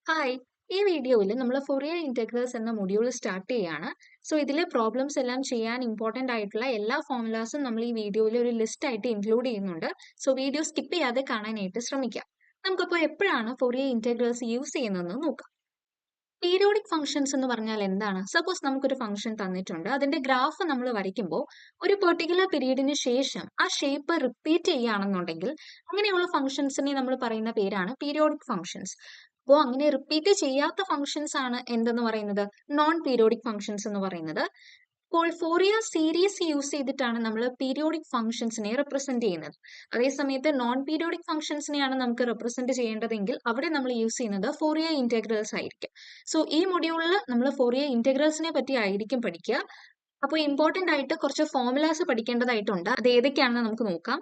Hi! ഈ വീഡിയോയിൽ നമ്മൾ ഫൊറിയർ ഇന്റഗ്രൽസ് എന്ന മൊഡ്യൂൾ സ്റ്റാർട്ട് ചെയ്യാണ്. സോ ഇതിലെ പ്രോബ്ലംസ് എല്ലാം ചെയ്യാൻ ഇമ്പോർട്ടന്റ് ആയിട്ടുള്ള എല്ലാ ഫോർമുലാസും നമ്മൾ ഈ വീഡിയോയിൽ ഒരു ലിസ്റ്റ് ആയിട്ട് ഇൻക്ലൂഡ് ചെയ്യുന്നുണ്ട്. സോ വീഡിയോ സ്കിപ്പ് ചെയ്യാതെ കാണാനായിട്ട് ശ്രമിക്കാം. നമുക്കപ്പോൾ എപ്പോഴാണ് ഫൊറിയർ ഇന്റഗ്രൽസ് യൂസ് ചെയ്യുന്നതെന്ന് നോക്കാം. പീരിയോഡിക് ഫംഗ്ഷൻസ് എന്ന് പറഞ്ഞാൽ എന്താണ്? സപ്പോസ് നമുക്കൊരു ഫംഗ്ഷൻ തന്നിട്ടുണ്ട്. അതിന്റെ ഗ്രാഫ് നമ്മൾ വരയ്ക്കുമ്പോൾ ഒരു പെർട്ടിക്കുലർ പീരീഡിന് ശേഷം ആ ഷേപ്പ് റിപ്പീറ്റ് ചെയ്യുകയാണെന്നുണ്ടെങ്കിൽ അങ്ങനെയുള്ള ഫംഗ്ഷൻസിനെ നമ്മൾ പറയുന്ന പേരാണ് പീരിയോഡിക് ഫംഗ്ഷൻസ്. അപ്പോൾ അങ്ങനെ റിപ്പീറ്റ് ചെയ്യാത്ത ഫംഗ്ഷൻസ് ആണ് എന്തെന്ന് പറയുന്നത്? നോൺ പീരിയോഡിക് ഫംഗ്ഷൻസ് എന്ന് പറയുന്നത്. അപ്പോൾ ഫോറിയർ സീരീസ് യൂസ് ചെയ്തിട്ടാണ് നമ്മൾ പീരിയോഡിക് ഫംഗ്ഷൻസിനെ റെപ്രസെന്റ് ചെയ്യുന്നത്. അതേസമയത്ത് നോൺ പീരിയോഡിക് ഫംഗ്ഷൻസിനെയാണ് നമുക്ക് റെപ്രസെന്റ് ചെയ്യേണ്ടതെങ്കിൽ അവിടെ നമ്മൾ യൂസ് ചെയ്യുന്നത് ഫോറിയർ ഇന്റഗ്രൽസ് ആയിരിക്കും. സോ ഈ മൊഡ്യൂളിൽ നമ്മൾ ഫോറിയർ ഇന്റഗ്രൽസിനെ പറ്റി ആയിരിക്കും പഠിക്കുക. അപ്പോൾ ഇമ്പോർട്ടന്റ് ആയിട്ട് കുറച്ച് ഫോർമുലാസ് പഠിക്കേണ്ടതായിട്ടുണ്ട്. അത് ഏതൊക്കെയാണെന്ന് നമുക്ക് നോക്കാം.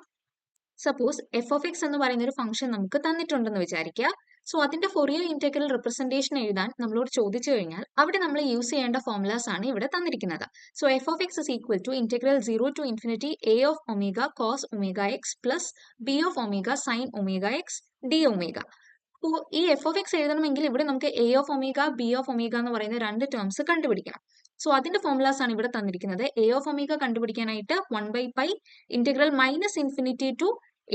സപ്പോസ് എഫ് ഓഫ് എക്സ് എന്ന് പറയുന്ന ഒരു ഫംഗ്ഷൻ നമുക്ക് തന്നിട്ടുണ്ടെന്ന് വിചാരിക്കുക. സോ അതിന്റെ ഫൊറിയർ ഇന്റഗ്രൽ റെപ്രസെന്റേഷൻ എഴുതാൻ നമ്മളോട് ചോദിച്ചു കഴിഞ്ഞാൽ അവിടെ നമ്മൾ യൂസ് ചെയ്യേണ്ട ഫോർമുലാസ് ആണ് ഇവിടെ തന്നിരിക്കുന്നത്. So F of X is equal to integral 0 to infinity A of omega cos omega X plus B of omega sine omega X D omega. അപ്പോൾ ഈ എഫ് ഓഫ് എക്സ് എഴുതണമെങ്കിൽ ഇവിടെ നമുക്ക് A of omega B of omega എന്ന് പറയുന്ന രണ്ട് terms കണ്ടുപിടിക്കണം. So അതിന്റെ ഫോർമുലാസ് ആണ് ഇവിടെ തന്നിരിക്കുന്നത്. എ ഓഫ് ഒമേഗ കണ്ടുപിടിക്കാനായിട്ട് 1/π integral minus infinity to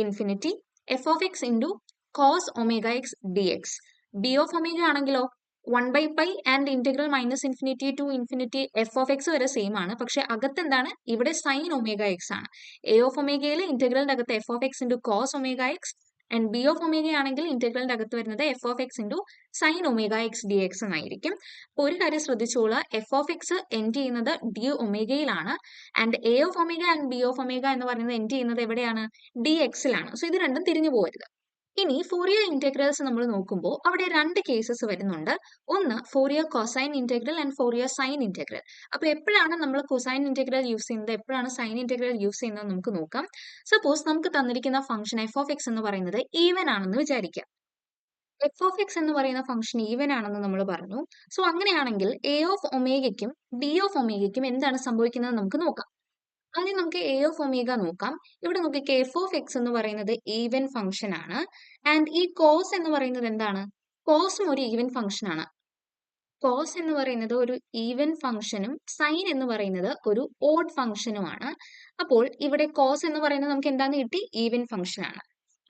infinity F of x into cos omega X D x. B of omega ആണെങ്കിലോ 1/π and integral minus infinity to infinity F of x വരെ same ആണ്. പക്ഷെ അകത്ത് എന്താണ്? ഇവിടെ സൈൻ ഒമേഗ എക്സ് ആണ്. A of ഒമേഗയിൽ ഇന്റഗ്രലിന്റെ അകത്ത് f of x into cos omega x and b of omega ആണെങ്കിൽ ഇന്റഗ്രലിന്റെ അകത്ത് വരുന്നത് f of x into sine omega X D X എന്നായിരിക്കും. അപ്പോൾ ഒരു കാര്യം ശ്രദ്ധിച്ചോളൂ, എഫ് ഓഫ് എക്സ് എൻഡ് ചെയ്യുന്നത് ഡി ഒമേഗയിലാണ് and a of omega and b of omega എന്ന് പറയുന്നത് എൻഡ് ചെയ്യുന്നത് എവിടെയാണ്? ഡി എക്സിലാണ്. സോ ഇത് രണ്ടും തിരിഞ്ഞു പോകരുത്. ഇനി ഫോറിയർ ഇന്റഗ്രൽസ് നമ്മൾ നോക്കുമ്പോൾ അവിടെ രണ്ട് കേസസ് വരുന്നുണ്ട്. ഒന്ന് Fourier cosine integral and Fourier sine integral. അപ്പൊ എപ്പോഴാണ് നമ്മൾ കൊസൈൻ ഇന്റഗ്രൽ യൂസ് ചെയ്യുന്നത്, എപ്പോഴാണ് സൈൻ ഇന്റഗ്രൽ യൂസ് ചെയ്യുന്നത് നമുക്ക് നോക്കാം. സപ്പോസ് നമുക്ക് തന്നിരിക്കുന്ന ഫംഗ്ഷൻ എഫ് ഓഫ് എക്സ് എന്ന് പറയുന്നത് ഈവൻ ആണെന്ന് വിചാരിക്കാം. എഫ് ഓഫ് എക്സ് എന്ന് പറയുന്ന ഫംഗ്ഷൻ ഈവൻ ആണെന്ന് നമ്മൾ പറഞ്ഞു. സോ അങ്ങനെയാണെങ്കിൽ എ ഓഫ് ഒമേഗയ്ക്കും ബി ഓഫ് ഒമേഗയ്ക്കും എന്താണ് സംഭവിക്കുന്നത് നമുക്ക് നോക്കാം. ആദ്യം നമുക്ക് എ ഓഫ് ഒമേഗ നോക്കാം. ഇവിടെ നോക്കിക്കേ, എഫ് ഓഫ് എക്സ് എന്ന് പറയുന്നത് ഈവൻ ഫംഗ്ഷൻ ആണ് ആൻഡ് ഈ കോസ് എന്ന് പറയുന്നത് എന്താണ്? കോസും ഒരു ഈവൻ ഫംഗ്ഷൻ ആണ്. കോസ് എന്ന് പറയുന്നത് ഒരു ഈവൻ ഫംഗ്ഷനും സൈൻ എന്ന് പറയുന്നത് ഒരു ഓഡ് ഫംഗ്ഷനുമാണ്. അപ്പോൾ ഇവിടെ കോസ് എന്ന് പറയുന്നത് നമുക്ക് എന്താന്ന് കിട്ടി? ഈവൻ ഫംഗ്ഷൻ ആണ്.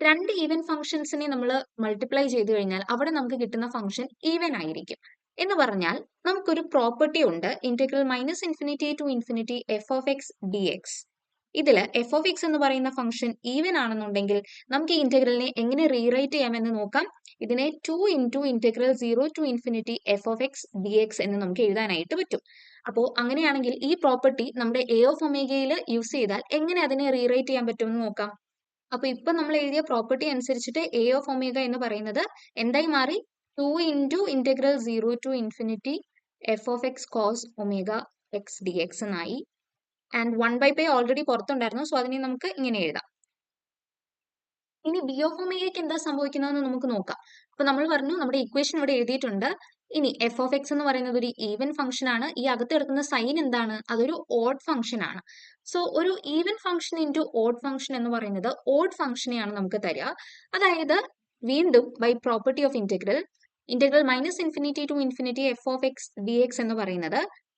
രണ്ട് ഈവൻ ഫംഗ്ഷൻസിനെ നമ്മൾ മൾട്ടിപ്ലൈ ചെയ്ത് കഴിഞ്ഞാൽ അവിടെ നമുക്ക് കിട്ടുന്ന ഫംഗ്ഷൻ ഈവൻ ആയിരിക്കും. എന്ന് പറഞ്ഞാൽ നമുക്കൊരു പ്രോപ്പർട്ടി ഉണ്ട്, integral minus infinity to infinity F of X D X. ഇതില് എഫ് ഓഫ് എക്സ് എന്ന് പറയുന്ന ഫംഗ്ഷൻ ഈവൻ ആണെന്നുണ്ടെങ്കിൽ നമുക്ക് ഈ ഇന്റഗ്രലിനെ എങ്ങനെ റീറൈറ്റ് ചെയ്യാമെന്ന് നോക്കാം. ഇതിനെ 2 into integral 0 to infinity F of X D X എന്ന് നമുക്ക് എഴുതാനായിട്ട് പറ്റും. അപ്പോൾ അങ്ങനെയാണെങ്കിൽ ഈ പ്രോപ്പർട്ടി നമ്മുടെ എ ഓഫ് ഒമേഗയിൽ യൂസ് ചെയ്താൽ എങ്ങനെ അതിനെ റീറൈറ്റ് ചെയ്യാൻ പറ്റുമെന്ന് നോക്കാം. അപ്പൊ ഇപ്പൊ നമ്മൾ എഴുതിയ പ്രോപ്പർട്ടി അനുസരിച്ചിട്ട് എ ഓഫ് ഒമേഗ എന്ന് പറയുന്നത് എന്തായി മാറി? 2 into integral 0 to infinity F of x cos omega X D x എന്നായി. ആൻഡ് 1/π ഓൾറെഡി പുറത്തുണ്ടായിരുന്നു. സോ അതിനെ നമുക്ക് ഇങ്ങനെ എഴുതാം. ഇനി ബി ഓഫ് ഒമേഗയ്ക്ക് എന്താ സംഭവിക്കുന്നതെന്ന് നമുക്ക് നോക്കാം. അപ്പൊ നമ്മൾ പറഞ്ഞു നമ്മുടെ ഇക്വേഷൻ ഇവിടെ എഴുതിയിട്ടുണ്ട്. ഇനി എഫ് ഓഫ് എക്സ് എന്ന് പറയുന്നത് ഒരു ഈവൻ ഫംഗ്ഷൻ ആണ്. ഈ അകത്ത് കിടക്കുന്ന സൈൻ എന്താണ്? അതൊരു ഓഡ് ഫംഗ്ഷൻ ആണ്. സോ ഒരു even function into odd function എന്ന് പറയുന്നത് ഓഡ് ഫംഗ്ഷനെയാണ് നമുക്ക് തരിക. അതായത് വീണ്ടും by property of integral minus infinity to infinity F of X D X എന്ന് പറയുന്നത്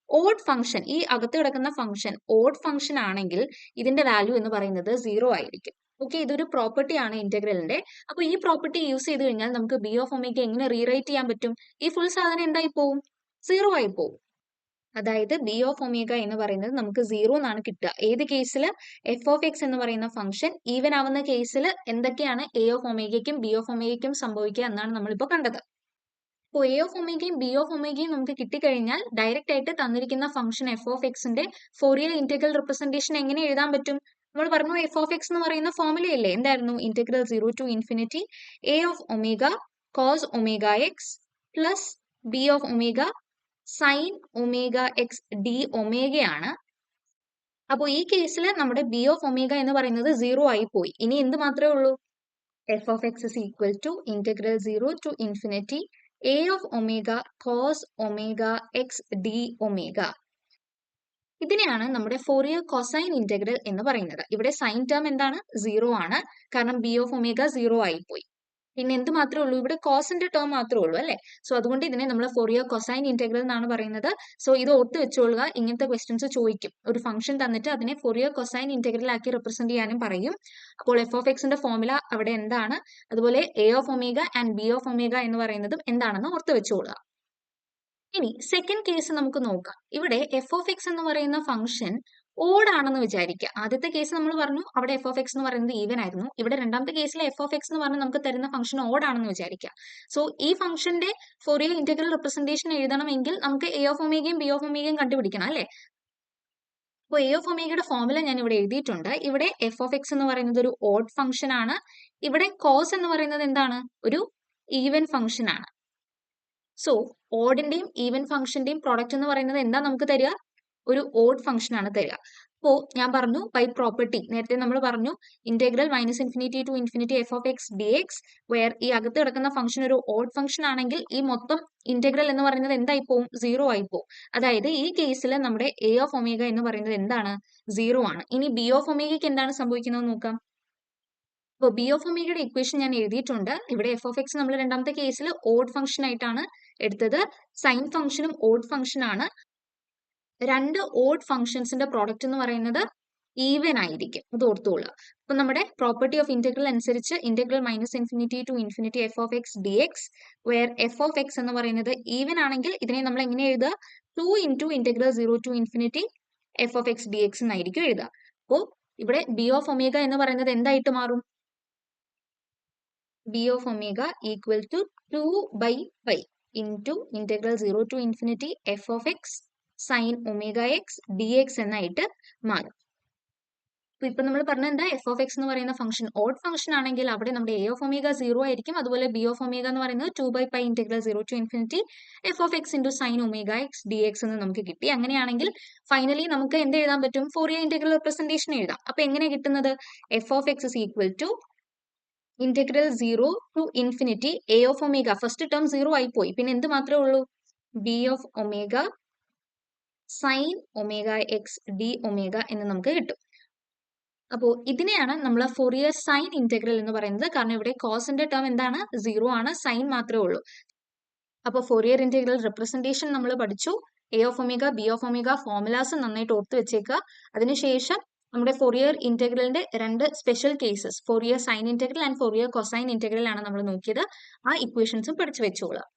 ഓഡ് ഫംഗ്ഷൻ, ഈ അകത്ത് കിടക്കുന്ന ഫംഗ്ഷൻ ഓഡ് ഫംഗ്ഷൻ ആണെങ്കിൽ ഇതിന്റെ വാല്യൂ എന്ന് പറയുന്നത് 0 ആയിരിക്കും. ഓക്കെ, ഇതൊരു പ്രോപ്പർട്ടി ആണ് ഇന്റഗ്രലിന്റെ. അപ്പൊ ഈ പ്രോപ്പർട്ടി യൂസ് ചെയ്ത് കഴിഞ്ഞാൽ നമുക്ക് ബി ഓഫ് ഒമേഗ എങ്ങനെ റീറൈറ്റ് ചെയ്യാൻ പറ്റും? ഈ ഫുൾ സാധനം എന്തായി പോവും? 0 ആയി പോവും. അതായത് ബി ഓഫ് ഒമേഗ എന്ന് പറയുന്നത് നമുക്ക് 0 എന്നാണ് കിട്ടുക. ഏത് കേസിൽ? എഫ് ഓഫ് എക്സ് എന്ന് പറയുന്ന ഫംഗ്ഷൻ ഈവൻ ആവുന്ന കേസിൽ എന്തൊക്കെയാണ് എ ഓഫ് ഒമേഗയ്ക്കും ബി ഓഫ് ഒമേഗയ്ക്കും സംഭവിക്കുക എന്നാണ് നമ്മളിപ്പോൾ കണ്ടത്. അപ്പോൾ എ ഓഫ് ഒമേഗയും ബി ഓഫ് ഒമേഗയും നമുക്ക് കിട്ടിക്കഴിഞ്ഞാൽ ഡയറക്റ്റ് ആയിട്ട് തന്നിരിക്കുന്ന ഫംഗ്ഷൻ എഫ് ഓഫ് എക്സിന്റെ ഫോറിയർ ഇന്റഗ്രൽ റിപ്രസെന്റേഷൻ എങ്ങനെ എഴുതാൻ പറ്റും? നമ്മൾ പറഞ്ഞു എഫ് ഓഫ് എക്സ് എന്ന് പറയുന്ന ഫോർമുലയല്ലേ, എന്തായിരുന്നു? Integral 0 to infinity A of omega cos omega X plus B of omega sine omega X d ഒമേഗയാണ്. അപ്പോൾ ഈ കേസിൽ നമ്മുടെ ബി ഓഫ് ഒമേഗ എന്ന് പറയുന്നത് 0 ആയി പോയി. ഇനി എന്ത് മാത്രമേ ഉള്ളൂ? F of X is equal to integral 0 to infinity A of omega cos omega X D omega. ഇതിനെയാണ് നമ്മുടെ ഫോറിയർ കൊസൈൻ ഇന്റഗ്രൽ എന്ന് പറയുന്നത്. ഇവിടെ സൈൻ ടേം എന്താണ്? 0 ആണ്. കാരണം ബി ഓഫ് ഒമേഗ 0 ആയി പോയി. പിന്നെ എന്ത് മാത്രമേ ഉള്ളൂ, ഇവിടെ കോസിന്റെ ടേം മാത്രമേ ഉള്ളൂ അല്ലേ. സോ അതുകൊണ്ട് ഇതിനെ നമ്മൾ ഫോറിയർ കൊസൈൻ ഇന്റഗ്രൽ എന്നാണ് പറയുന്നത്. സോ ഇത് ഓർത്ത് വെച്ചോളുക, ഇങ്ങനത്തെ ക്വസ്റ്റ്യൻസ് ചോദിക്കും. ഒരു ഫംഗ്ഷൻ തന്നിട്ട് അതിനെ ഫോറിയർ കൊസൈൻ ഇന്റഗ്രൽ ആക്കി റെപ്രസെന്റ് ചെയ്യാനും പറയും. അപ്പോൾ എഫ് ഓഫ് എക്സിന്റെ ഫോർമുല അവിടെ എന്താണ്, അതുപോലെ A of omega and b of omega എന്ന് പറയുന്നതും എന്താണെന്ന് ഓർത്ത് വെച്ചോളുക. ഇനി സെക്കൻഡ് കേസ് നമുക്ക് നോക്കാം. ഇവിടെ എഫ് ഓഫ് എക്സ് എന്ന് പറയുന്ന ഫംഗ്ഷൻ ഓഡ് ആണെന്ന് വിചാരിക്കുക. ആദ്യത്തെ കേസ് നമ്മൾ പറഞ്ഞു അവിടെ എഫ് ഓഫ് എക്സ് എന്ന് പറയുന്നത് ഈവൻ ആയിരുന്നു. ഇവിടെ രണ്ടാമത്തെ കേസിൽ എഫ് ഓഫ് എക്സ് എന്ന് പറഞ്ഞാൽ നമുക്ക് തരുന്ന ഫംഗ്ഷൻ ഓഡ് ആണെന്ന് വിചാരിക്കുക. സോ ഈ ഫംഗ്ഷന്റെ ഫോറിയർ ഇന്റഗ്രൽ റെപ്രസെന്റേഷൻ എഴുതണമെങ്കിൽ നമുക്ക് എ ഓഫ് ഒമേഗയും ബി ഓഫ് ഒമേഗയും കണ്ടുപിടിക്കണം അല്ലേ. അപ്പോൾ എ ഓഫ് ഒമേഗയുടെ ഫോർമുല ഞാൻ ഇവിടെ എഴുതിയിട്ടുണ്ട്. ഇവിടെ എഫ് ഓഫ് എക്സ് എന്ന് പറയുന്നത് ഒരു ഓഡ് ഫംഗ്ഷൻ ആണ്. ഇവിടെ കോസ് എന്ന് പറയുന്നത് എന്താണ്, ഒരു ഈവൻ ഫംഗ്ഷൻ ആണ്. സോ ഓഡിന്റെയും ഈവൻ ഫംഗ്ഷന്റെയും പ്രോഡക്റ്റ് എന്ന് പറയുന്നത് എന്താ നമുക്ക് തരിക, ഒരു ഓഡ് ഫംഗ്ഷൻ ആണ് തരിക. അപ്പോ ഞാൻ പറഞ്ഞു ബൈ പ്രോപ്പർട്ടി, നേരത്തെ നമ്മൾ പറഞ്ഞു integral minus infinity to infinity F of X D X, where ഈ അകത്ത് കിടക്കുന്ന ഫംഗ്ഷൻ ഒരു ഓഡ് ഫംഗ്ഷൻ ആണെങ്കിൽ ഈ മൊത്തം ഇന്റഗ്രൽ എന്ന് പറയുന്നത് എന്തായി പോവും, സീറോ ആയി പോവും. അതായത് ഈ കേസിൽ നമ്മുടെ എ ഓഫ് ഒമേഗ എന്ന് പറയുന്നത് എന്താണ്, സീറോ ആണ്. ഇനി ബി ഓഫ് ഒമേഗയ്ക്ക് എന്താണ് സംഭവിക്കുന്നത് നോക്കാം. അപ്പോൾ ബി ഓഫ് ഒമേഗയുടെ ഇക്വേഷൻ ഞാൻ എഴുതിയിട്ടുണ്ട്. ഇവിടെ എഫ് ഓഫ് എക്സ് നമ്മൾ രണ്ടാമത്തെ കേസിൽ ഓഡ് ഫംഗ്ഷൻ ആയിട്ടാണ് എടുത്തത്. സൈൻ ഫംഗ്ഷനും ഓഡ് ഫംഗ്ഷൻ ആണ്. രണ്ട് ഓഡ് ഫംഗ്ഷൻസിന്റെ പ്രോഡക്റ്റ് എന്ന് പറയുന്നത് ഈവൻ ആയിരിക്കും, അത് ഓർത്തുകൊള്ളുക. അപ്പൊ നമ്മുടെ പ്രോപ്പർട്ടി ഓഫ് ഇന്റഗ്രൽ അനുസരിച്ച് integral minus infinity to infinity F of X D X, where F of X എന്ന് പറയുന്നത് ഈവൻ ആണെങ്കിൽ ഇതിനെ നമ്മൾ എങ്ങനെ എഴുതുക, 2 integral 0 to infinity F of X D X എന്നായിരിക്കും എഴുതുക. അപ്പോൾ ഇവിടെ ബി ഓഫ് ഒമേഗ എന്ന് പറയുന്നത് എന്തായിട്ട് മാറും, b of omega equal to 2 by pi into integral 0 to infinity f of x sin omega x dx എന്നായിട്ട് മാറും. ഇപ്പൊ നമ്മൾ പറഞ്ഞ എന്താ, എഫ് ഓഫ് എക്സ് എന്ന് പറയുന്ന ഫംഗ്ഷൻ ഓഡ് ഫംഗ്ഷൻ ആണെങ്കിൽ അവിടെ നമ്മുടെ എ ഓഫ് ഒമേഗ സീറോ ആയിരിക്കും. അതുപോലെ ബി ഓഫ് ഒമേഗ എന്ന് പറയുന്നത് 2 by pi integral 0 to infinity F of x into sine omega X D X എന്ന് നമുക്ക് കിട്ടി. അങ്ങനെയാണെങ്കിൽ ഫൈനലി നമുക്ക് എന്ത് എഴുതാൻ പറ്റും, ഫോറിയർ ഇന്റഗ്രൽ റെപ്രസെന്റേഷൻ എഴുതാം. അപ്പൊ എങ്ങനെ കിട്ടുന്നത്, F of X is equal to integral 0 to infinity A of omega, first term 0 ആയി പോയി, പിന്നെ എന്ത് മാത്രമേ ഉള്ളൂ, B of omega sine omega X D omega എന്ന് നമുക്ക് കിട്ടും. അപ്പോൾ ഇതിനെയാണ് നമ്മൾ ഫോറിയർ സൈൻ ഇന്റഗ്രൽ എന്ന് പറയുന്നത്. കാരണം ഇവിടെ കോസിന്റെ ടേം എന്താണ്, 0 ആണ്, സൈൻ മാത്രമേ ഉള്ളൂ. അപ്പോൾ ഫോറിയർ ഇന്റഗ്രൽ റെപ്രസെന്റേഷൻ നമ്മൾ പഠിച്ചു. A of omega B of omega formulas നന്നായിട്ട് ഓർത്ത് വെച്ചേക്കുക. അതിനുശേഷം നമ്മുടെ ഫോറിയർ ഇന്റഗ്രലിന്റെ രണ്ട് special cases, Fourier sine integral and Fourier cosine integral ആണ് നമ്മൾ നോക്കിയത്. ആ ഇക്വേഷൻസും പഠിച്ചു വെച്ചോളാം.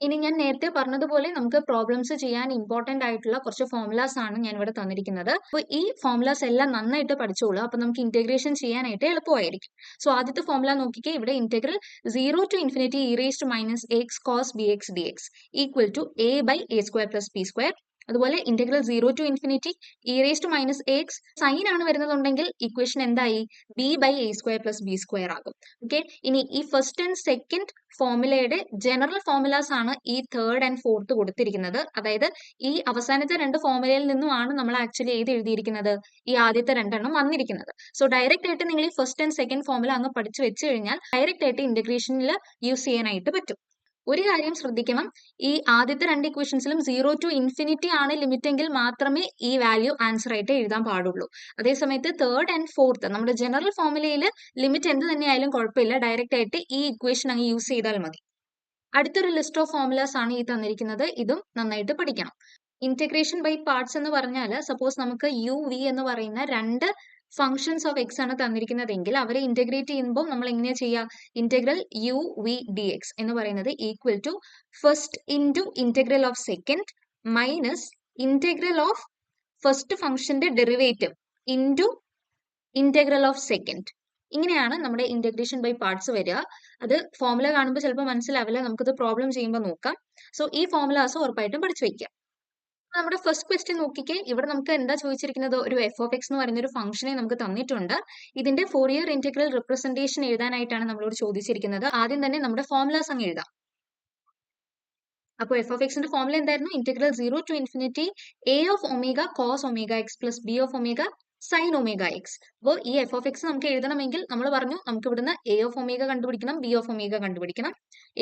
ഇനി ഞാൻ നേരത്തെ പറഞ്ഞതുപോലെ നമുക്ക് പ്രോബ്ലംസ് ചെയ്യാൻ ഇമ്പോർട്ടന്റ് ആയിട്ടുള്ള കുറച്ച് ഫോർമുലാസ് ആണ് ഞാൻ ഇവിടെ തന്നിരിക്കുന്നത്. അപ്പോൾ ഈ ഫോർമുലാസ് എല്ലാം നന്നായിട്ട് പഠിച്ചോളൂ. അപ്പൊ നമുക്ക് ഇന്റഗ്രേഷൻ ചെയ്യാനായിട്ട് എളുപ്പമായിരിക്കും. സോ ആദ്യത്തെ ഫോർമുല നോക്കിക്കേ, ഇവിടെ integral 0 to infinity E raise to minus X cos B X D x equal to a by A square plus b square. അതുപോലെ integral 0 to infinity E raise to minus x sine ആണ് വരുന്നതുണ്ടെങ്കിൽ equation എന്തായി, b by A square plus b square ആകും. Okay, ഇനി ഈ first and second ഫോർമുലയുടെ general formulas ആണ് ഈ തേർഡ് ആൻഡ് ഫോർത്ത് കൊടുത്തിരിക്കുന്നത്. അതായത് ഈ അവസാനത്തെ രണ്ട് ഫോർമുലയിൽ നിന്നുമാണ് നമ്മൾ ആക്ച്വലി ഏത് എഴുതിയിരിക്കുന്നത്, ഈ ആദ്യത്തെ രണ്ടെണ്ണം വന്നിരിക്കുന്നത്. സോ ഡയറക്റ്റ് ആയിട്ട് നിങ്ങൾ ഈ ഫസ്റ്റ് ആൻഡ് സെക്കൻഡ് ഫോർമുല അങ്ങ് പഠിച്ചു വെച്ച് കഴിഞ്ഞാൽ ഡയറക്റ്റ് ആയിട്ട് ഇന്റഗ്രേഷനിൽ യൂസ് ചെയ്യാനായിട്ട് പറ്റും. ഒരു കാര്യം ശ്രദ്ധിക്കണം, ഈ ആദ്യത്തെ രണ്ട് ഇക്വേഷൻസിലും 0 ടു ഇൻഫിനിറ്റി ആണ് ലിമിറ്റ് എങ്കിൽ മാത്രമേ ഈ വാല്യൂ ആൻസർ ആയിട്ട് എഴുതാൻ പാടുള്ളൂ. അതേസമയത്ത് തേർഡ് ആൻഡ് ഫോർത്ത് നമ്മുടെ ജനറൽ ഫോർമുലയിൽ ലിമിറ്റ് എന്ത് തന്നെയായാലും കുഴപ്പമില്ല, ഡയറക്റ്റ് ആയിട്ട് ഈ ഇക്വേഷൻ അങ്ങ് യൂസ് ചെയ്താൽ മതി. അടുത്തൊരു ലിസ്റ്റ് ഓഫ് ഫോർമുലാസ് ആണ് ഈ തന്നിരിക്കുന്നത്. ഇതും നന്നായിട്ട് പഠിക്കണം. ഇന്റഗ്രേഷൻ ബൈ പാർട്സ് എന്ന് പറഞ്ഞാൽ, സപ്പോസ് നമുക്ക് യു വി എന്ന് പറയുന്ന രണ്ട് ഫംഗ്ഷൻസ് ഓഫ് എക്സ് ആണ് തന്നിരിക്കുന്നതെങ്കിൽ അവരെ ഇന്റഗ്രേറ്റ് ചെയ്യുമ്പോൾ നമ്മൾ എങ്ങനെയാ ചെയ്യുക, integral u v d X എന്ന് പറയുന്നത് equal to first into integral of second minus integral of first ഫംഗ്ഷന്റെ derivative into integral of second. ഇങ്ങനെയാണ് നമ്മുടെ ഇന്റഗ്രേഷൻ ബൈ പാർട്സ് വരിക. അത് ഫോർമുല കാണുമ്പോൾ ചിലപ്പോൾ മനസ്സിലാവില്ല, നമുക്കത് പ്രോബ്ലം ചെയ്യുമ്പോൾ നോക്കാം. സോ ഈ ഫോർമുലാസ് ഉറപ്പായിട്ടും പഠിച്ചു വയ്ക്കുക. നമ്മുടെ ഫസ്റ്റ് ക്വസ്റ്റ്യൻ നോക്കിക്കേ, ഇവിടെ നമുക്ക് എന്താ ചോദിച്ചിരിക്കുന്നത്, ഒരു എഫ് ഓഫ് എക്സ് എന്ന് പറയുന്ന ഒരു ഫംഗ്ഷനെ നമുക്ക് തന്നിട്ടുണ്ട്. ഇതിന്റെ ഫോറിയർ ഇന്റഗ്രൽ റെപ്രസെന്റേഷൻ എഴുതാനായിട്ടാണ് നമ്മളോട് ചോദിച്ചിരിക്കുന്നത്. ആദ്യം തന്നെ നമ്മുടെ ഫോർമുലാസ് അങ്ങ് എഴുതാം. അപ്പോൾ എഫ് ഓഫ് എക്സിന്റെ ഫോർമുല എന്തായിരുന്നു, integral 0 to infinity A of omega cos omega X plus B of omega sine omega X. അപ്പോൾ ഈ എഫ് ഓഫ് എക്സ് നമുക്ക് എഴുതണമെങ്കിൽ നമ്മൾ പറഞ്ഞു നമുക്ക് ഇവിടുന്ന് എ ഓഫ് ഒമേഗ കണ്ടുപിടിക്കണം, ബി ഓഫ് ഒമേഗ കണ്ടുപിടിക്കണം.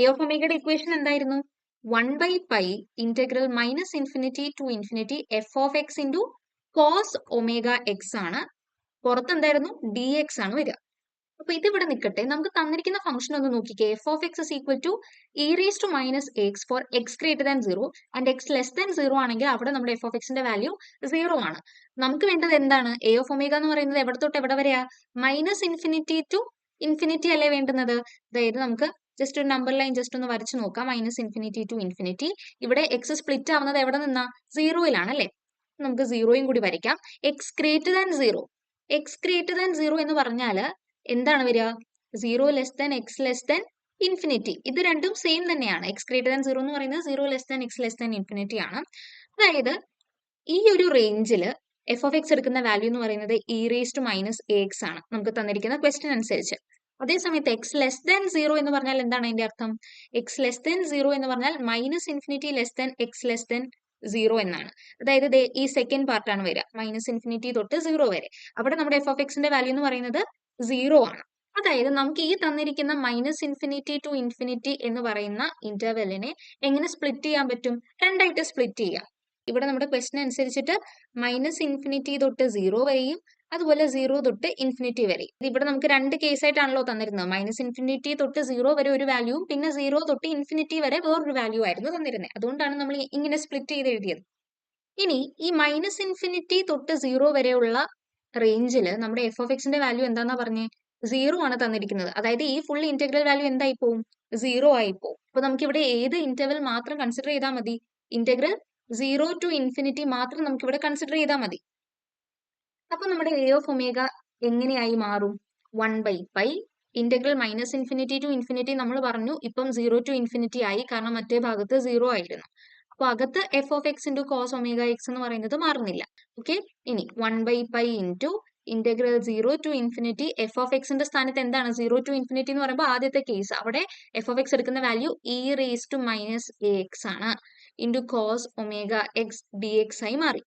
എ ഓഫ് ഒമേഗയുടെ ഇക്വേഷൻ എന്തായിരുന്നു, 1 by pi integral minus infinity to infinity f of x into cos omega x ആണ്. പുറത്ത് എന്തായിരുന്നു, dx ആണ് വരിക. അപ്പൊ ഇതിവിടെ നിൽക്കട്ടെ. നമുക്ക് തന്നിരിക്കുന്ന ഫംഗ്ഷൻ ഒന്ന് നോക്കിക്കേ. F of X is equal to E raise to minus X for X greater than 0 and X less than 0 ആണെങ്കിൽ അവിടെ നമ്മുടെ എഫ് ഓഫ് എക്സിന്റെ വാല്യൂ 0 ആണ്. നമുക്ക് വേണ്ടത് എന്താണ്? എ ഓഫ് ഒമേഗ എന്ന് പറയുന്നത് എവിടെ തൊട്ട് എവിടെ വരെയാ? മൈനസ് ഇൻഫിനിറ്റി ടു ഇൻഫിനിറ്റി അല്ലേ വേണ്ടുന്നത്? അതായത് നമുക്ക് ജസ്റ്റ് ഒരു നമ്പർ ലൈൻ ജസ്റ്റ് ഒന്ന് വരച്ചു നോക്കാം. Minus infinity to infinity. ഇവിടെ എക്സ് സ്പ്ലിറ്റ് ആവുന്നത് എവിടെ നിന്നാ? 0-യിലാണ് അല്ലേ? നമുക്ക് 0-യും കൂടി വരയ്ക്കാം. X greater than 0. X greater than 0 എന്ന് പറഞ്ഞാല് എന്താണ് വരിക? 0 less than X less than infinity. ഇത് രണ്ടും സെയിം തന്നെയാണ്. എക്സ് ഗ്രേറ്റർ ദാൻ 0 എന്ന് പറയുന്നത് 0 less than X less than infinity ആണ്. അതായത് ഈ ഒരു റേഞ്ചിൽ എഫ് ഓഫ് എക്സ് എടുക്കുന്ന വാല്യൂ എന്ന് പറയുന്നത് E raise to minus A X ആണ് നമുക്ക് തന്നിരിക്കുന്ന ക്വസ്റ്റ്യൻ അനുസരിച്ച്. അതേസമയത്ത് എക്സ് ലെസ് ദാൻ 0 എന്ന് പറഞ്ഞാൽ എന്താണ് അതിന്റെ അർത്ഥം? എക്സ് ലെസ് ദാൻ 0 എന്ന് പറഞ്ഞാൽ minus infinity less than X less than 0 എന്നാണ്. അതായത് ഈ സെക്കൻഡ് പാർട്ടാണ് വരിക. മൈനസ് ഇൻഫിനിറ്റി തൊട്ട് 0 വരെ. അവിടെ നമ്മുടെ എഫ് ഓഫ് എക്സിന്റെ വാല്യൂ എന്ന് പറയുന്നത് 0 ആണ്. അതായത് നമുക്ക് ഈ തന്നിരിക്കുന്ന മൈനസ് ഇൻഫിനിറ്റി ടു ഇൻഫിനിറ്റി എന്ന് പറയുന്ന ഇന്റർവെല്ലിനെ എങ്ങനെ സ്പ്ലിറ്റ് ചെയ്യാൻ പറ്റും? രണ്ടായിട്ട് സ്പ്ലിറ്റ് ചെയ്യാം. ഇവിടെ നമ്മുടെ ക്വസ്റ്റ്യൻ അനുസരിച്ചിട്ട് മൈനസ് ഇൻഫിനിറ്റി തൊട്ട് 0 വരെയും അതുപോലെ 0 തൊട്ട് ഇൻഫിനിറ്റി വരെ. ഇവിടെ നമുക്ക് രണ്ട് കേസായിട്ടാണല്ലോ തന്നിരുന്നത്. മൈനസ് ഇൻഫിനിറ്റി തൊട്ട് 0 വരെ ഒരു വാല്യൂവും പിന്നെ 0 തൊട്ട് ഇൻഫിനിറ്റി വരെ വേറൊരു വാല്യൂ ആയിരുന്നു തന്നിരുന്നത്. അതുകൊണ്ടാണ് നമ്മൾ ഇങ്ങനെ സ്പ്ലിറ്റ് ചെയ്ത് എഴുതിയത്. ഇനി ഈ മൈനസ് ഇൻഫിനിറ്റി തൊട്ട് 0 വരെയുള്ള റേഞ്ചിൽ നമ്മുടെ എഫ് ഓഫ് എക്സിന്റെ വാല്യൂ എന്താന്നാ പറഞ്ഞേ? 0 ആണ് തന്നിരിക്കുന്നത്. അതായത് ഈ ഫുൾ ഇന്റഗ്രൽ വാല്യൂ എന്തായി പോവും? 0 ആയി പോവും. അപ്പൊ നമുക്ക് ഇവിടെ ഏത് ഇന്റർവെൽ മാത്രം കൺസിഡർ ചെയ്താൽ മതി? ഇന്റഗ്രൽ 0 ടു ഇൻഫിനിറ്റി മാത്രം നമുക്ക് ഇവിടെ കൺസിഡർ ചെയ്താൽ മതി. അപ്പൊ നമ്മുടെ എ ഓഫ് ഒമേഗ എങ്ങനെയായി മാറും? 1/π integral minus infinity to infinity നമ്മൾ പറഞ്ഞു ഇപ്പം 0 ടു ഇൻഫിനിറ്റി ആയി, കാരണം മറ്റേ ഭാഗത്ത് 0 ആയിരുന്നു. അപ്പൊ അകത്ത് f of x into cos omega x എന്ന് പറയുന്നത് മാറുന്നില്ല. ഓക്കെ, ഇനി 1/π into integral 0 to infinity F of എക്സിന്റെ സ്ഥാനത്ത് എന്താണ്? 0 ടു ഇൻഫിനിറ്റി എന്ന് പറയുമ്പോൾ ആദ്യത്തെ കേസ് അവിടെ എഫ് ഓഫ് എക്സ് എടുക്കുന്ന value e raise to minus A X ആണ്. Into cos omega X D x ആയി മാറി.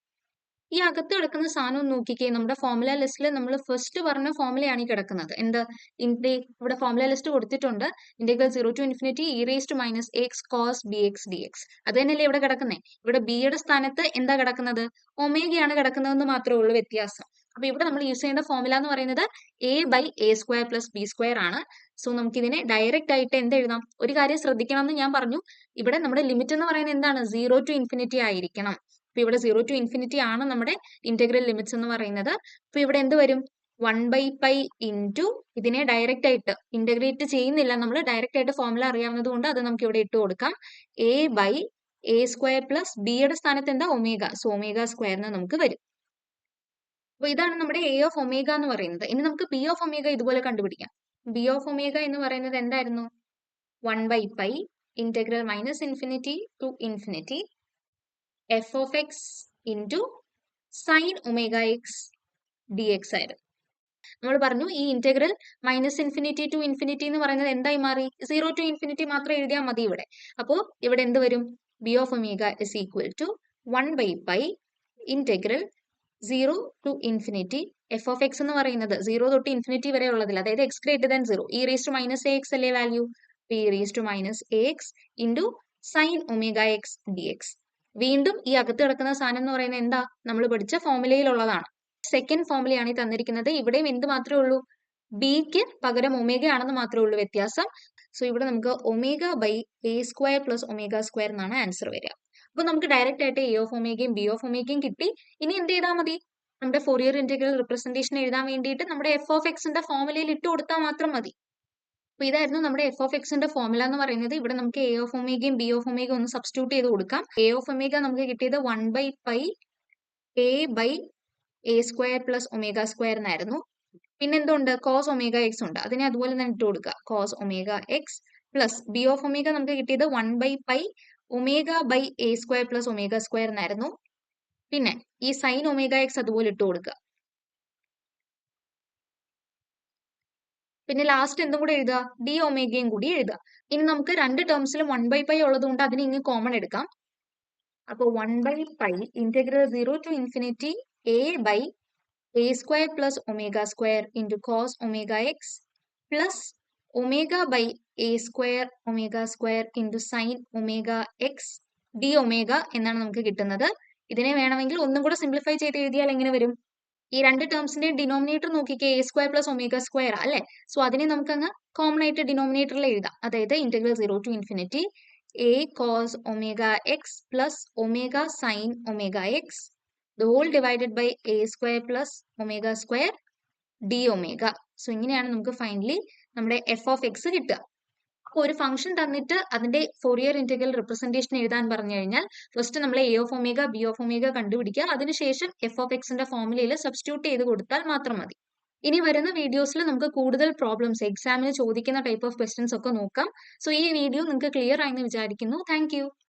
ഈ അകത്ത് കിടക്കുന്ന സാധനം ഒന്ന് നോക്കിക്കേ. നമ്മുടെ ഫോർമുല ലിസ്റ്റിൽ നമ്മൾ ഫസ്റ്റ് പറഞ്ഞ ഫോർമുലയാണ് ഈ കിടക്കുന്നത്. എന്ത്? ഇവിടെ ഫോർമുല ലിസ്റ്റ് കൊടുത്തിട്ടുണ്ട്. Integral 0 to infinity E raise to minus X cos B X D X. അത് തന്നെയല്ലേ ഇവിടെ കിടക്കുന്നത്. ഇവിടെ ബിയുടെ സ്ഥാനത്ത് എന്താ കിടക്കുന്നത്? ഒമേഗയാണ് കിടക്കുന്നതെന്ന് മാത്രമേ ഉള്ളൂ വ്യത്യാസം. അപ്പൊ ഇവിടെ നമ്മൾ യൂസ് ചെയ്യേണ്ട ഫോർമുല എന്ന് പറയുന്നത് a/a² പ്ലസ് b² ആണ്. സോ നമുക്ക് ഇതിനെ ഡയറക്റ്റ് ആയിട്ട് എന്ത് എഴുതാം? ഒരു കാര്യം ശ്രദ്ധിക്കണം എന്ന് ഞാൻ പറഞ്ഞു. ഇവിടെ നമ്മുടെ ലിമിറ്റ് എന്ന് പറയുന്നത് എന്താണ്? 0 ടു ഇൻഫിനിറ്റി ആയിരിക്കണം. അപ്പൊ ഇവിടെ 0 ടു ഇൻഫിനിറ്റി ആണ് നമ്മുടെ ഇന്റഗ്രൽ ലിമിറ്റ്സ് എന്ന് പറയുന്നത്. അപ്പൊ ഇവിടെ എന്ത് വരും? 1/π ഇൻറ്റു ഇതിനെ ഡയറക്റ്റ് ആയിട്ട് ഇന്റഗ്രേറ്റ് ചെയ്യുന്നില്ല, നമ്മൾ ഡയറക്റ്റ് ആയിട്ട് ഫോർമുല അറിയാവുന്നത് കൊണ്ട് അത് നമുക്ക് ഇവിടെ ഇട്ട് കൊടുക്കാം. a/a² പ്ലസ് ബിയുടെ സ്ഥാനത്ത് എന്താ? ഒമേഗ. സോ ഒമേഗ സ്ക്വയർ എന്ന് നമുക്ക് വരും. അപ്പൊ ഇതാണ് നമ്മുടെ എ ഓഫ് ഒമേഗ എന്ന് പറയുന്നത്. ഇനി നമുക്ക് ബി ഓഫ് ഒമേഗ ഇതുപോലെ കണ്ടുപിടിക്കാം. ബി ഓഫ് ഒമേഗ എന്ന് പറയുന്നത് എന്തായിരുന്നു? 1/π integral minus infinity to infinity F of x into sine omega X D x ആയിരുന്നു. നമ്മൾ പറഞ്ഞു ഈ integral minus infinity to infinity എന്ന് പറയുന്നത് എന്തായി മാറി? 0 ടു ഇൻഫിനിറ്റി മാത്രം എഴുതിയാൽ മതി ഇവിടെ. അപ്പോൾ ഇവിടെ എന്ത് വരും? B of omega is equal to 1/π integral 0 to infinity F of X എന്ന് പറയുന്നത് 0 തൊട്ട് ഇൻഫിനിറ്റി വരെ ഉള്ളതിൽ, അതായത് x greater than 0 e raise to minus A x അല്ലേ value? E raise to minus A x into sine omega X D x. വീണ്ടും ഈ അകത്ത് കിടക്കുന്ന സാധനം എന്ന് പറയുന്നത് എന്താ? നമ്മൾ പഠിച്ച ഫോർമുലയിലുള്ളതാണ്. സെക്കൻഡ് ഫോർമുലയാണ് ഈ തന്നിരിക്കുന്നത്. ഇവിടെയും എന്ത് മാത്രമേ ഉള്ളൂ? ബിക്ക് പകരം ഒമേഗ ആണെന്ന് മാത്രമേ ഉള്ളൂ വ്യത്യാസം. സോ ഇവിടെ നമുക്ക് ഒമേഗ/a² പ്ലസ് ഒമേഗ സ്ക്വയർ എന്നാണ് ആൻസർ വരിക. അപ്പൊ നമുക്ക് ഡയറക്റ്റ് ആയിട്ട് എ ഓഫ് ഒമേഗയും ബി ഓഫ് ഒമേഗയും കിട്ടി. ഇനി എന്ത് ചെയ്താൽ മതി? നമ്മുടെ ഫോറിയർ ഇന്റഗ്രൽ റിപ്രസെന്റേഷൻ എഴുതാൻ വേണ്ടിയിട്ട് നമ്മുടെ എഫ് ഓഫ് എക്സിന്റെ ഫോർമുലയിൽ ഇട്ട് കൊടുത്താൽ മാത്രം മതി. അപ്പൊ ഇതായിരുന്നു നമ്മുടെ എഫ് ഓഫ് എക്സിന്റെ ഫോർമുല എന്ന് പറയുന്നത്. ഇവിടെ നമുക്ക് എ ഓഫ് ഒമേഗയും ബി ഓഫ് ഒമേഗയും ഒന്ന് സബ്സ്റ്റിറ്റ്യൂട്ട് ചെയ്ത് കൊടുക്കാം. എ ഓഫ് ഒമേഗ നമുക്ക് കിട്ടിയത് 1/π a/a² പ്ലസ് ഒമേഗ സ്ക്വയർ എന്നായിരുന്നു. പിന്നെ എന്തുണ്ട്? കോസ് ഒമേഗ എക്സ് ഉണ്ട്. അതിനെ അതുപോലെ തന്നെ ഇട്ട് കൊടുക്കുക. Cos omega X plus B of omega നമുക്ക് കിട്ടിയത് 1/π ഒമേഗ/a² പ്ലസ് ഒമേഗ സ്ക്വയർ എന്നായിരുന്നു. പിന്നെ ഈ സൈൻ ഒമേഗ എക്സ് അതുപോലെ ഇട്ട് കൊടുക്കുക. പിന്നെ ലാസ്റ്റ് എന്തും കൂടെ എഴുതുക? ഡി ഒമേഗയും കൂടി എഴുതുക. ഇനി നമുക്ക് രണ്ട് ടേംസിലും 1/π ഉള്ളത് കൊണ്ട് അതിന് ഇനി കോമൺ എടുക്കാം. അപ്പോൾ 1/π integral 0 to infinity a/a² plus omega square into cos omega X plus ഒമേഗ/a² omega square into sine omega X D omega എന്നാണ് നമുക്ക് കിട്ടുന്നത്. ഇതിനെ വേണമെങ്കിൽ ഒന്നും കൂടെ സിംപ്ലിഫൈ ചെയ്ത് എഴുതിയാൽ എങ്ങനെ വരും? ഈ രണ്ട് ടേംസിന്റെ ഡിനോമിനേറ്റർ നോക്കിക്കേ A square plus omega square അല്ലേ. സോ അതിനെ നമുക്ക് അങ്ങ് കോമൺ ആയിട്ട് ഡിനോമിനേറ്ററിൽ എഴുതാം. അതായത് integral 0 to infinity A cos omega X plus omega sine omega X the whole divided by A square plus omega square D omega. So ഇങ്ങനെയാണ് നമുക്ക് ഫൈനലി നമ്മുടെ എഫ് ഓഫ് എക്സ് കിട്ടുക. അപ്പോൾ ഒരു ഫംഗ്ഷൻ തന്നിട്ട് അതിന്റെ ഫോറിയർ ഇന്റഗ്രൽ റിപ്രസെന്റേഷൻ എഴുതാൻ പറഞ്ഞു കഴിഞ്ഞാൽ ഫസ്റ്റ് നമ്മൾ A of omega B of omega കണ്ടുപിടിക്കുക, അതിനുശേഷം എഫ് ഓഫ് എക്സിന്റെ ഫോർമുലയിൽ സബ്സ്റ്റിറ്റ്യൂട്ട് ചെയ്ത് കൊടുത്താൽ മാത്രം മതി. ഇനി വരുന്ന വീഡിയോസിൽ നമുക്ക് കൂടുതൽ പ്രോബ്ലംസ് എക്സാമിന് ചോദിക്കുന്ന ടൈപ്പ് ഓഫ് ക്വസ്റ്റ്യൻസ് ഒക്കെ നോക്കാം. സോ ഈ വീഡിയോ നിങ്ങൾക്ക് ക്ലിയർ ആയെന്ന് വിചാരിക്കുന്നു. താങ്ക്